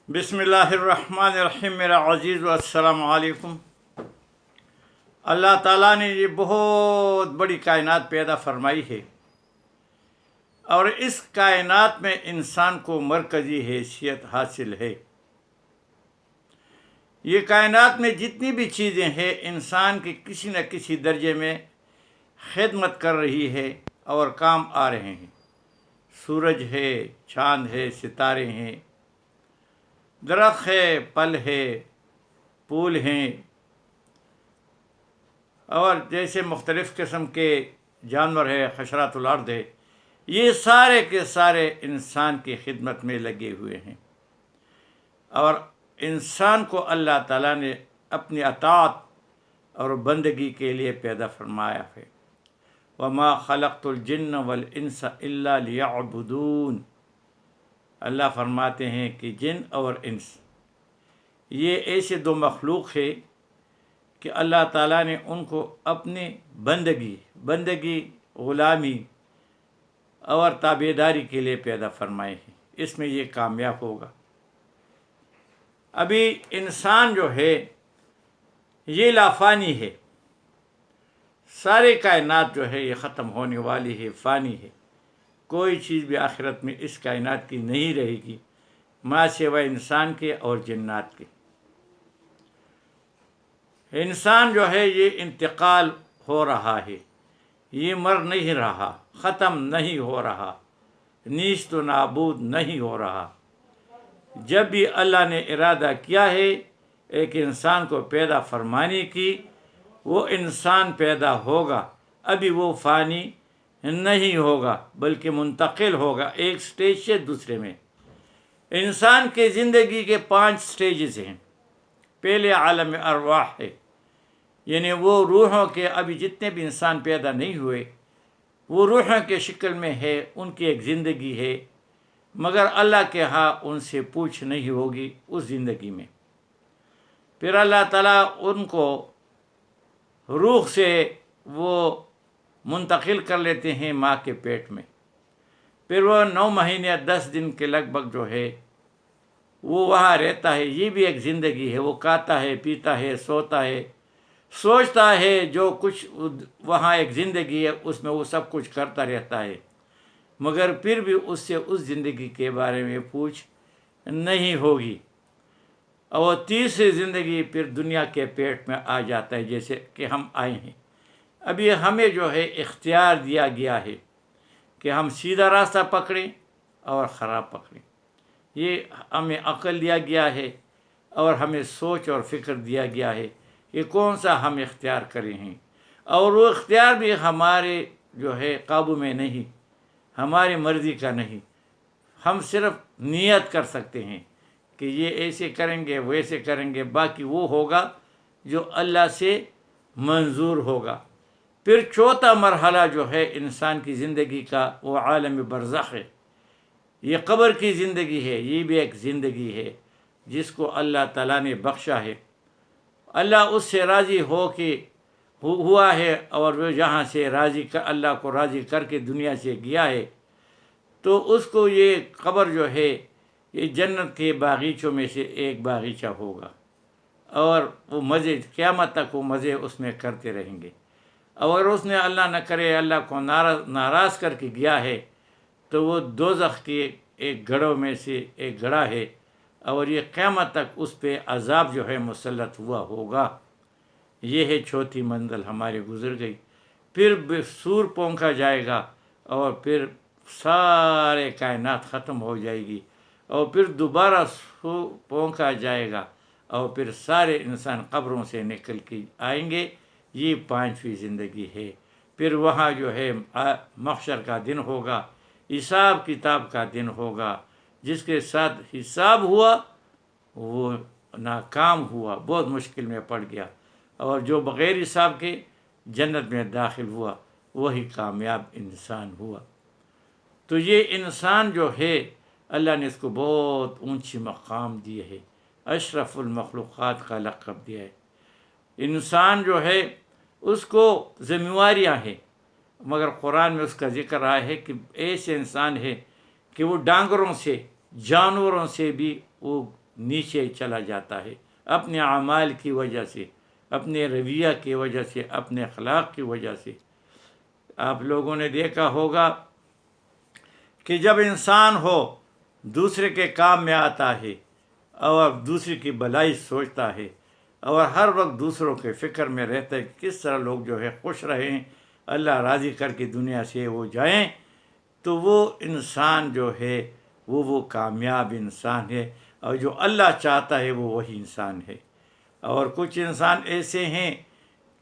بسم اللہ الرحمن الرحیم. میرا عزیز السلام علیکم. اللہ تعالیٰ نے یہ بہت بڑی کائنات پیدا فرمائی ہے اور اس کائنات میں انسان کو مرکزی حیثیت حاصل ہے. یہ کائنات میں جتنی بھی چیزیں ہیں انسان کی کسی نہ کسی درجے میں خدمت کر رہی ہے اور کام آ رہے ہیں. سورج ہے، چاند ہے، ستارے ہیں، درخت ہے، پھل ہے، پھول ہیں، اور جیسے مختلف قسم کے جانور ہے، حشرات الارض ہے. یہ سارے کے سارے انسان کی خدمت میں لگے ہوئے ہیں اور انسان کو اللہ تعالیٰ نے اپنی اطاعت اور بندگی کے لیے پیدا فرمایا ہے. وما خلقت الجن والانس الا لیعبدون. اللہ فرماتے ہیں کہ جن اور انس یہ ایسے دو مخلوق ہے کہ اللہ تعالیٰ نے ان کو اپنی بندگی غلامی اور تابعداری کے لیے پیدا فرمائے ہیں. اس میں یہ کامیاب ہوگا. ابھی انسان جو ہے یہ لافانی ہے. سارے کائنات جو ہے یہ ختم ہونے والی ہے، فانی ہے. کوئی چیز بھی آخرت میں اس کائنات کی نہیں رہے گی ما سوائے انسان کے اور جنات کے. انسان جو ہے یہ انتقال ہو رہا ہے، یہ مر نہیں رہا، ختم نہیں ہو رہا، نیست و نابود نہیں ہو رہا. جب بھی اللہ نے ارادہ کیا ہے ایک انسان کو پیدا فرمانے کی، وہ انسان پیدا ہوگا. ابھی وہ فانی نہیں ہوگا بلکہ منتقل ہوگا ایک سٹیج سے دوسرے میں. انسان کے زندگی کے 5 سٹیجز ہیں. پہلے عالم ارواح ہے، یعنی وہ روحوں کے ابھی جتنے بھی انسان پیدا نہیں ہوئے وہ روحوں کے شکل میں ہے، ان کی ایک زندگی ہے، مگر اللہ کے ہاں ان سے پوچھ نہیں ہوگی اس زندگی میں. پھر اللہ تعالیٰ ان کو روح سے وہ منتقل کر لیتے ہیں ماں کے پیٹ میں. پھر وہ 9 مہینے 10 دن کے لگ بھگ جو ہے وہ وہاں رہتا ہے. یہ بھی ایک زندگی ہے. وہ کھاتا ہے، پیتا ہے، سوتا ہے، سوچتا ہے. جو کچھ وہاں ایک زندگی ہے اس میں وہ سب کچھ کرتا رہتا ہے، مگر پھر بھی اس سے اس زندگی کے بارے میں پوچھ نہیں ہوگی. اور تیسری زندگی پھر دنیا کے پیٹ میں آ جاتا ہے جیسے کہ ہم آئے ہیں. ابھی ہمیں جو ہے اختیار دیا گیا ہے کہ ہم سیدھا راستہ پکڑیں اور خراب پکڑیں. یہ ہمیں عقل دیا گیا ہے اور ہمیں سوچ اور فکر دیا گیا ہے کہ کون سا ہم اختیار کریں ہیں. اور وہ اختیار بھی ہمارے جو ہے قابو میں نہیں، ہماری مرضی کا نہیں. ہم صرف نیت کر سکتے ہیں کہ یہ ایسے کریں گے، ویسے کریں گے. باقی وہ ہوگا جو اللہ سے منظور ہوگا. پھر چوتھا مرحلہ جو ہے انسان کی زندگی کا وہ عالم برزخ ہے. یہ قبر کی زندگی ہے. یہ بھی ایک زندگی ہے جس کو اللہ تعالیٰ نے بخشا ہے. اللہ اس سے راضی ہو کے ہوا ہے اور وہ جہاں سے اللہ کو راضی کر کے دنیا سے گیا ہے تو اس کو یہ قبر جو ہے یہ جنت کے باغیچوں میں سے ایک باغیچہ ہوگا اور وہ مزے قیامت تک وہ مزے اس میں کرتے رہیں گے. اگر اس نے اللہ نہ کرے اللہ کو ناراض کر کے گیا ہے تو وہ دوزخ کے ایک گڑھوں میں سے ایک گڑھا ہے اور یہ قیامت تک اس پہ عذاب جو ہے مسلط ہوا ہوگا. یہ ہے چوتھی منزل ہماری گزر گئی. پھر سور پونکھا جائے گا اور پھر سارے کائنات ختم ہو جائے گی اور پھر دوبارہ سور پونکھا جائے گا اور پھر سارے انسان قبروں سے نکل کے آئیں گے. یہ 5ویں زندگی ہے. پھر وہاں جو ہے محشر کا دن ہوگا، حساب کتاب کا دن ہوگا. جس کے ساتھ حساب ہوا وہ ناکام ہوا، بہت مشکل میں پڑ گیا، اور جو بغیر حساب کے جنت میں داخل ہوا وہی کامیاب انسان ہوا. تو یہ انسان جو ہے اللہ نے اس کو بہت اونچی مقام دی ہے، اشرف المخلوقات کا لقب دیا ہے. انسان جو ہے اس کو ذمہ داریاں ہیں، مگر قرآن میں اس کا ذکر آیا ہے کہ ایسے انسان ہے کہ وہ ڈانگروں سے، جانوروں سے بھی وہ نیچے چلا جاتا ہے، اپنے اعمال کی وجہ سے، اپنے رویہ کی وجہ سے، اپنے اخلاق کی وجہ سے۔ آپ لوگوں نے دیکھا ہوگا کہ جب انسان ہو دوسرے کے کام میں آتا ہے اور دوسرے کی بھلائی سوچتا ہے اور ہر وقت دوسروں کے فکر میں رہتا ہے کہ کس طرح لوگ جو ہے خوش رہیں، اللہ راضی کر کے دنیا سے وہ جائیں، تو وہ انسان جو ہے وہ کامیاب انسان ہے، اور جو اللہ چاہتا ہے وہ وہی انسان ہے۔ اور کچھ انسان ایسے ہیں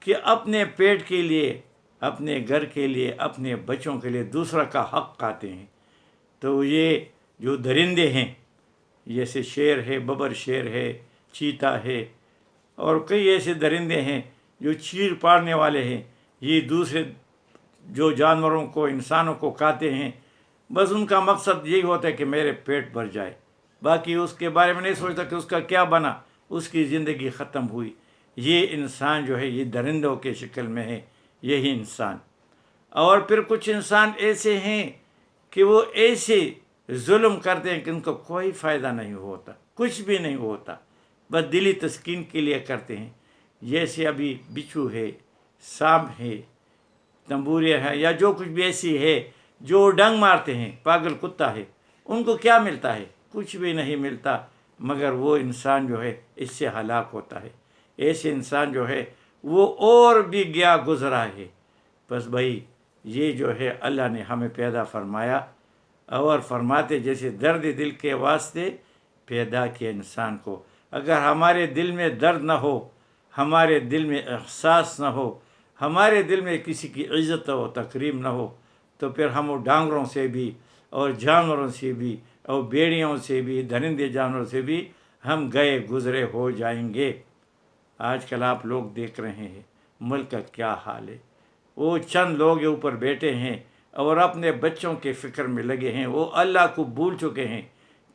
کہ اپنے پیٹ کے لیے، اپنے گھر کے لیے، اپنے بچوں کے لیے دوسرا کا حق کھاتے ہیں۔ تو یہ جو درندے ہیں، جیسے شیر ہے، ببر شیر ہے، چیتا ہے، اور کئی ایسے درندے ہیں جو چیر پاڑنے والے ہیں، یہ دوسرے جو جانوروں کو، انسانوں کو کھاتے ہیں، بس ان کا مقصد یہی ہوتا ہے کہ میرے پیٹ بھر جائے، باقی اس کے بارے میں نہیں سوچتا کہ اس کا کیا بنا، اس کی زندگی ختم ہوئی۔ یہ انسان جو ہے یہ درندوں کے شکل میں ہے، یہی انسان۔ اور پھر کچھ انسان ایسے ہیں کہ وہ ایسے ظلم کرتے ہیں کہ ان کو کوئی فائدہ نہیں ہوتا، کچھ بھی نہیں ہوتا، بس دلی تسکین کے لیے کرتے ہیں۔ جیسے ابھی بچھو ہے، سانپ ہے، تنبوریا ہے، یا جو کچھ بھی ایسی ہے جو ڈنگ مارتے ہیں، پاگل کتا ہے، ان کو کیا ملتا ہے؟ کچھ بھی نہیں ملتا، مگر وہ انسان جو ہے اس سے ہلاک ہوتا ہے۔ ایسے انسان جو ہے وہ اور بھی گیا گزرا ہے۔ بس بھائی یہ جو ہے اللہ نے ہمیں پیدا فرمایا، اور فرماتے جیسے درد دل کے واسطے پیدا کیا انسان کو۔ اگر ہمارے دل میں درد نہ ہو، ہمارے دل میں احساس نہ ہو، ہمارے دل میں کسی کی عزت و تکریم نہ ہو، تو پھر ہم وہ ڈانگروں سے بھی اور جانوروں سے بھی اور بیڑیوں سے بھی، درندے جانوروں سے بھی ہم گئے گزرے ہو جائیں گے۔ آج کل آپ لوگ دیکھ رہے ہیں ملک کا کیا حال ہے۔ وہ چند لوگ اوپر بیٹھے ہیں اور اپنے بچوں کے فکر میں لگے ہیں، وہ اللہ کو بھول چکے ہیں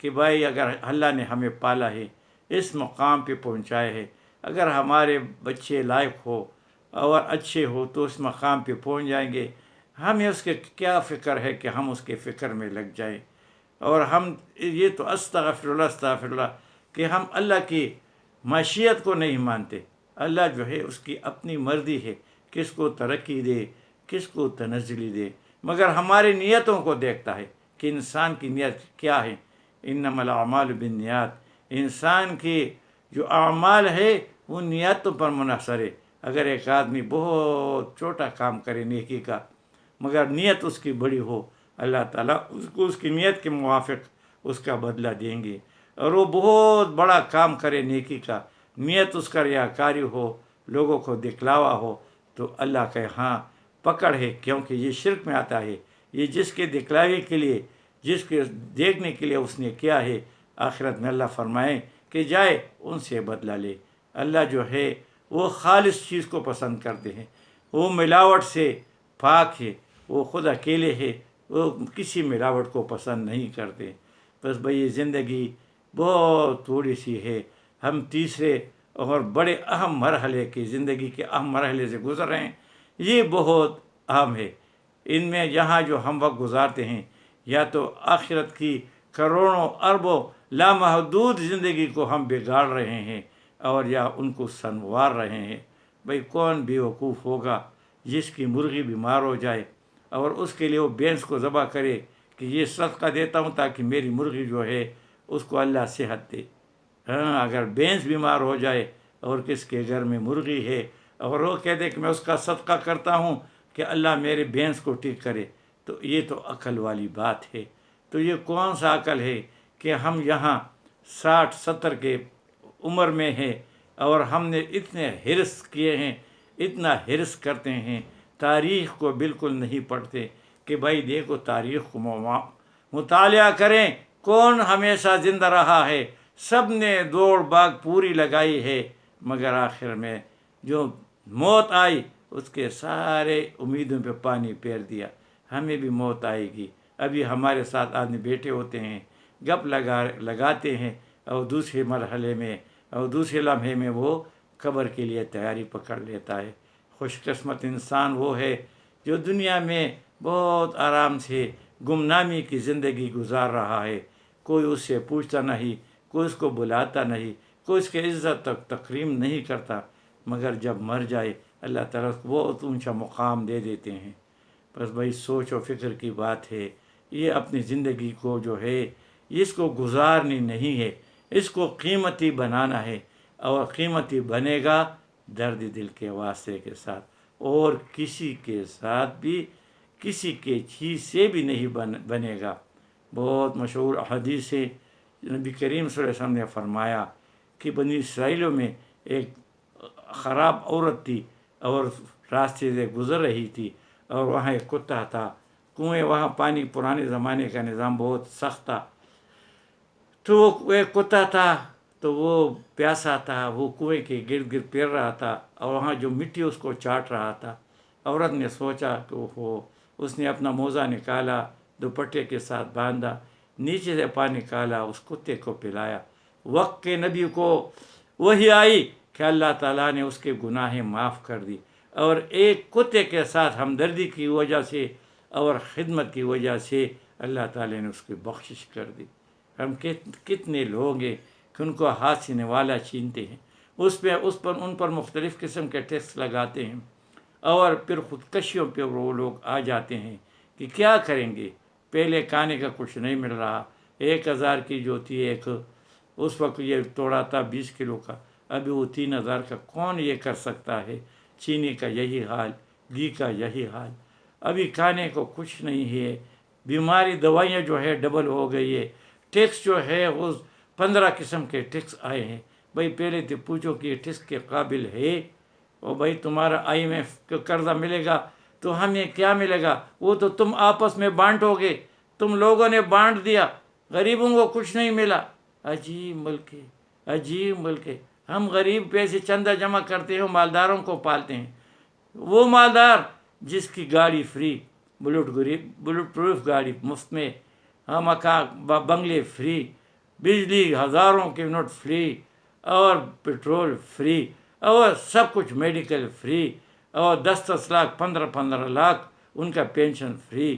کہ بھائی اگر اللہ نے ہمیں پالا ہے، اس مقام پہ پہنچائے ہے، اگر ہمارے بچے لائق ہو اور اچھے ہو تو اس مقام پہ پہنچ جائیں گے۔ ہمیں اس کے کیا فکر ہے کہ ہم اس کے فکر میں لگ جائیں، اور ہم یہ تو استغفر اللہ استغفر اللہ کہ ہم اللہ کی مشیت کو نہیں مانتے۔ اللہ جو ہے اس کی اپنی مرضی ہے، کس کو ترقی دے، کس کو تنزلی دے، مگر ہماری نیتوں کو دیکھتا ہے کہ انسان کی نیت کیا ہے۔ انما الاعمال بالنیات، انسان کی جو اعمال ہے وہ نیتوں پر منحصر ہے۔ اگر ایک آدمی بہت چھوٹا کام کرے نیکی کا، مگر نیت اس کی بڑی ہو، اللہ تعالیٰ اس کو اس کی نیت کے موافق اس کا بدلہ دیں گے۔ اور وہ بہت بڑا کام کرے نیکی کا، نیت اس کا ریاکاری ہو، لوگوں کو دکھلاوا ہو، تو اللہ کہ ہاں پکڑ ہے، کیونکہ یہ شرک میں آتا ہے۔ یہ جس کے دکھلاوے کے لیے، جس کے دیکھنے کے لیے اس نے کیا ہے، آخرت میں اللہ فرمائیں کہ جائے ان سے بدلہ لے۔ اللہ جو ہے وہ خالص چیز کو پسند کرتے ہیں، وہ ملاوٹ سے پاک ہے، وہ خود اکیلے ہے، وہ کسی ملاوٹ کو پسند نہیں کرتے۔ بس بھئی یہ زندگی بہت تھوڑی سی ہے، ہم تیسرے اور بڑے اہم مرحلے کی زندگی کے اہم مرحلے سے گزر رہے ہیں۔ یہ بہت اہم ہے، ان میں یہاں جو ہم وقت گزارتے ہیں، یا تو آخرت کی کروڑوں اربوں لامحدود زندگی کو ہم بگاڑ رہے ہیں، اور یا ان کو سنوار رہے ہیں۔ بھئی کون بیوقوف ہوگا جس کی مرغی بیمار ہو جائے اور اس کے لیے وہ بھینس کو ذبح کرے کہ یہ صدقہ دیتا ہوں تاکہ میری مرغی جو ہے اس کو اللہ صحت دے۔ ہاں، اگر بھینس بیمار ہو جائے اور کس کے گھر میں مرغی ہے اور وہ کہہ دے کہ میں اس کا صدقہ کرتا ہوں کہ اللہ میرے بھینس کو ٹھیک کرے، تو یہ تو عقل والی بات ہے۔ تو یہ کون سا عقل ہے کہ ہم یہاں 60-70 کے عمر میں ہیں اور ہم نے اتنے حرص کیے ہیں، اتنا حرص کرتے ہیں، تاریخ کو بالکل نہیں پڑھتے کہ بھائی دیکھو تاریخ کو مطالعہ کریں، کون ہمیشہ زندہ رہا ہے، سب نے دوڑ بھاگ پوری لگائی ہے، مگر آخر میں جو موت آئی اس کے سارے امیدوں پہ پانی پھیر دیا۔ ہمیں بھی موت آئے گی۔ ابھی ہمارے ساتھ آدمی بیٹھے ہوتے ہیں، گپ لگاتے ہیں، اور دوسرے مرحلے میں اور دوسرے لمحے میں وہ قبر کے لیے تیاری پکڑ لیتا ہے۔ خوش قسمت انسان وہ ہے جو دنیا میں بہت آرام سے گمنامی کی زندگی گزار رہا ہے، کوئی اس سے پوچھتا نہیں، کوئی اس کو بلاتا نہیں، کوئی اس کی عزت تک تکریم نہیں کرتا، مگر جب مر جائے اللہ تعالیٰ کو بہت اونچا مقام دے دیتے ہیں۔ بس بھائی سوچ و فکر کی بات ہے، یہ اپنی زندگی کو جو ہے اس کو گزارنی نہیں ہے، اس کو قیمتی بنانا ہے، اور قیمتی بنے گا درد دل کے واسطے کے ساتھ، اور کسی کے ساتھ بھی کسی کے چیز سے بھی نہیں بنے گا۔ بہت مشہور حدیث ہے، نبی کریم صلی اللہ علیہ وسلم نے فرمایا کہ بنی اسرائیلوں میں ایک خراب عورت تھی اور راستے سے گزر رہی تھی، اور وہاں ایک کتا تھا، کنویں، وہاں پانی پرانے زمانے کا نظام بہت سخت تھا، تو وہ ایک کتا تھا، تو وہ پیاسا تھا، وہ کنویں کے گرد گرد پھر رہا تھا، اور وہاں جو مٹی اس کو چاٹ رہا تھا۔ عورت نے سوچا کہ وہ، اس نے اپنا موزہ نکالا، دوپٹے کے ساتھ باندھا، نیچے سے پانی نکالا، اس کتے کو پلایا۔ وقت کے نبی کو وہی آئی کہ اللہ تعالیٰ نے اس کے گناہیں معاف کر دی، اور ایک کتے کے ساتھ ہمدردی کی وجہ سے اور خدمت کی وجہ سے اللہ تعالیٰ نے اس کی بخشش کر دی۔ ہم کتنے لوگ ہیں کہ ان کو ہاتھ سے نوالا چھینتے ہیں، ان پر مختلف قسم کے ٹیکس لگاتے ہیں، اور پھر خودکشیوں پہ وہ لوگ آ جاتے ہیں کہ کیا کریں گے، پہلے کھانے کا کچھ نہیں مل رہا، 1000 کی جو تھی ایک، اس وقت یہ توڑا تھا 20 کلو کا، ابھی وہ 3000 کا، کون یہ کر سکتا ہے؟ چینی کا یہی حال، گھی کا یہی حال، ابھی کھانے کو کچھ نہیں ہے، بیماری دوائیاں جو ہے ڈبل ہو گئی ہے، ٹیکس جو ہے وہ 15 قسم کے ٹیکس آئے ہیں۔ بھائی پہلے تو پوچھو کہ یہ ٹیکس کے قابل ہے؟ اور بھائی تمہارا IMF کا قرضہ ملے گا تو ہمیں کیا ملے گا؟ وہ تو تم آپس میں بانٹو گے، تم لوگوں نے بانٹ دیا، غریبوں کو کچھ نہیں ملا۔ عجیب ملک ہے، عجیب ملک ہے۔ ہم غریب پیسے چندہ جمع کرتے ہیں، مالداروں کو پالتے ہیں۔ وہ مالدار جس کی گاڑی فری، بلٹ پروف گاڑی مفت میں، مکان بنگلے فری، بجلی 1000 کے یونٹ فری، اور پیٹرول فری، اور سب کچھ میڈیکل فری، اور 10 لاکھ 15 لاکھ ان کا پینشن فری۔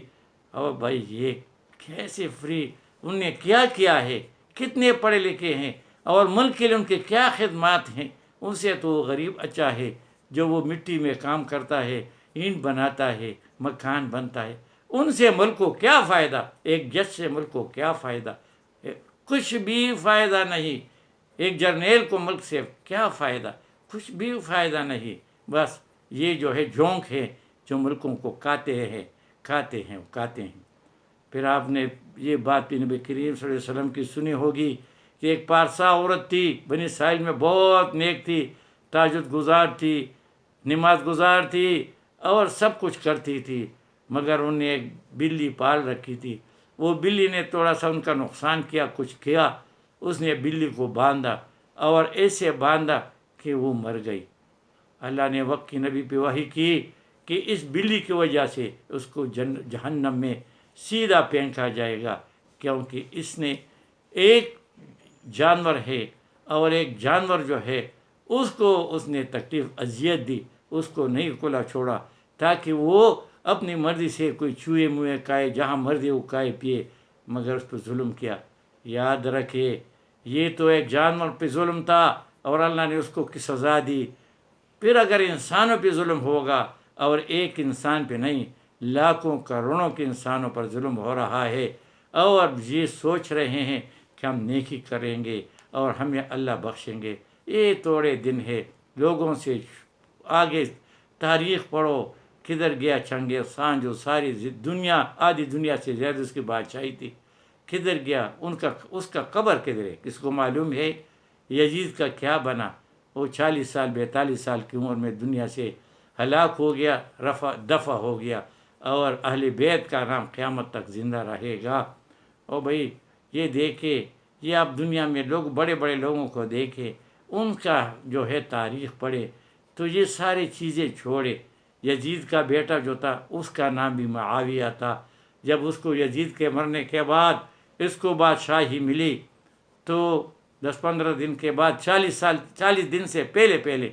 اور بھائی یہ کیسے فری؟ ان نے کیا ہے؟ کتنے پڑھے لکھے ہیں، اور ملک کے لیے ان کے کیا خدمات ہیں؟ ان سے تو غریب اچھا ہے جو وہ مٹی میں کام کرتا ہے، اینٹ بناتا ہے، مکان بنتا ہے۔ ان سے ملک کو کیا فائدہ؟ ایک جج سے ملک کو کیا فائدہ؟ کچھ بھی فائدہ نہیں۔ ایک جرنیل کو ملک سے کیا فائدہ؟ کچھ بھی فائدہ نہیں۔ بس یہ جو ہے جھونک ہے جو ملکوں کو کھاتے ہیں۔ پھر آپ نے یہ بات بھی نبی کریم صلی اللہ علیہ وسلم کی سنی ہوگی کہ ایک پارسا عورت تھی، بنی اسرائیل میں بہت نیک تھی، تہجد گزار تھی، نماز گزار تھی، اور سب کچھ کرتی تھی، مگر انہوں نے ایک بلی پال رکھی تھی۔ وہ بلی نے تھوڑا سا ان کا نقصان کیا، کچھ کیا، اس نے بلی کو باندھا، اور ایسے باندھا کہ وہ مر گئی۔ اللہ نے وقت کی نبی پہ وحی کی کہ اس بلی کی وجہ سے اس کو جہنم میں سیدھا پھینکا جائے گا، کیونکہ اس نے ایک جانور ہے، اور ایک جانور جو ہے اس کو اس نے تکلیف اذیت دی، اس کو نہیں کھلا چھوڑا تاکہ وہ اپنی مرضی سے کوئی چوہے موئے کھائے، جہاں مرضی وہ کھائے پیے، مگر اس پہ ظلم کیا۔ یاد رکھے یہ تو ایک جانور پہ ظلم تھا، اور اللہ نے اس کو کی سزا دی۔ پھر اگر انسانوں پہ ظلم ہوگا، اور ایک انسان پہ نہیں، لاکھوں کروڑوں کے انسانوں پر ظلم ہو رہا ہے، اور یہ سوچ رہے ہیں کہ ہم نیکی کریں گے اور ہمیں اللہ بخشیں گے۔ یہ تھوڑے دن ہے، لوگوں سے آگے تاریخ پڑھو، کدھر گیا چنگیز خان جو ساری دنیا، آدھی دنیا سے زیادہ اس کی بادشاہی تھی، کدھر گیا؟ اس کا قبر کدھر ہے؟ کس کو معلوم ہے؟ یزید کا کیا بنا؟ وہ 40 سال 42 سال کی عمر میں دنیا سے ہلاک ہو گیا، دفع ہو گیا، اور اہل بیت کا نام قیامت تک زندہ رہے گا۔ اور بھائی یہ دیکھے، یہ آپ دنیا میں لوگ بڑے بڑے لوگوں کو دیکھے، ان کا جو ہے تاریخ پڑھے تو یہ ساری چیزیں چھوڑے۔ یزید کا بیٹا جو تھا اس کا نام بھی معاویہ تھا۔ جب اس کو یزید کے مرنے کے بعد اس کو بادشاہی ملی تو 10-15 دن کے بعد 40 دن سے پہلے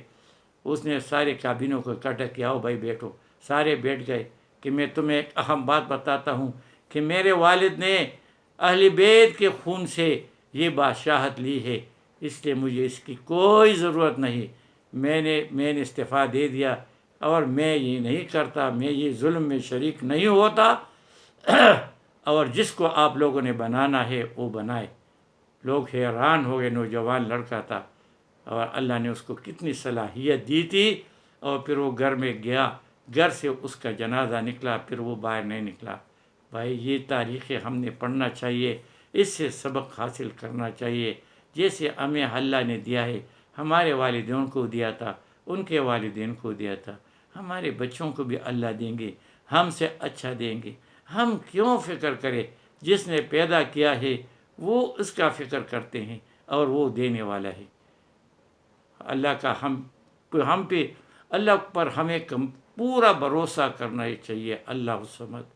اس نے سارے کابینوں کو اکٹھا کیا، ہو بھائی بیٹھو، سارے بیٹھ گئے کہ میں تمہیں ایک اہم بات بتاتا ہوں کہ میرے والد نے اہل بیت کے خون سے یہ بادشاہت لی ہے، اس لیے مجھے اس کی کوئی ضرورت نہیں، میں نے استعفیٰ دے دیا اور میں یہ نہیں کرتا، میں یہ ظلم میں شریک نہیں ہوتا، اور جس کو آپ لوگوں نے بنانا ہے وہ بنائے۔ لوگ حیران ہو گئے، نوجوان لڑکا تھا اور اللہ نے اس کو کتنی صلاحیت دی تھی، اور پھر وہ گھر میں گیا، گھر سے اس کا جنازہ نکلا، پھر وہ باہر نہیں نکلا۔ بھائی یہ تاریخیں ہم نے پڑھنا چاہیے، اس سے سبق حاصل کرنا چاہیے، جیسے ہمیں اللہ نے دیا ہے، ہمارے والدین کو دیا تھا، ان کے والدین کو دیا تھا، ہمارے بچوں کو بھی اللہ دیں گے، ہم سے اچھا دیں گے۔ ہم کیوں فکر کریں؟ جس نے پیدا کیا ہے وہ اس کا فکر کرتے ہیں اور وہ دینے والا ہے۔ اللہ کا ہم پہ اللہ پر ہمیں پورا بھروسہ کرنا چاہیے، اللہ الصمد،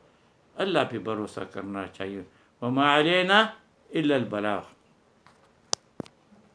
اللہ پہ بھروسہ کرنا چاہیے۔ وما علینا الا البلاغ۔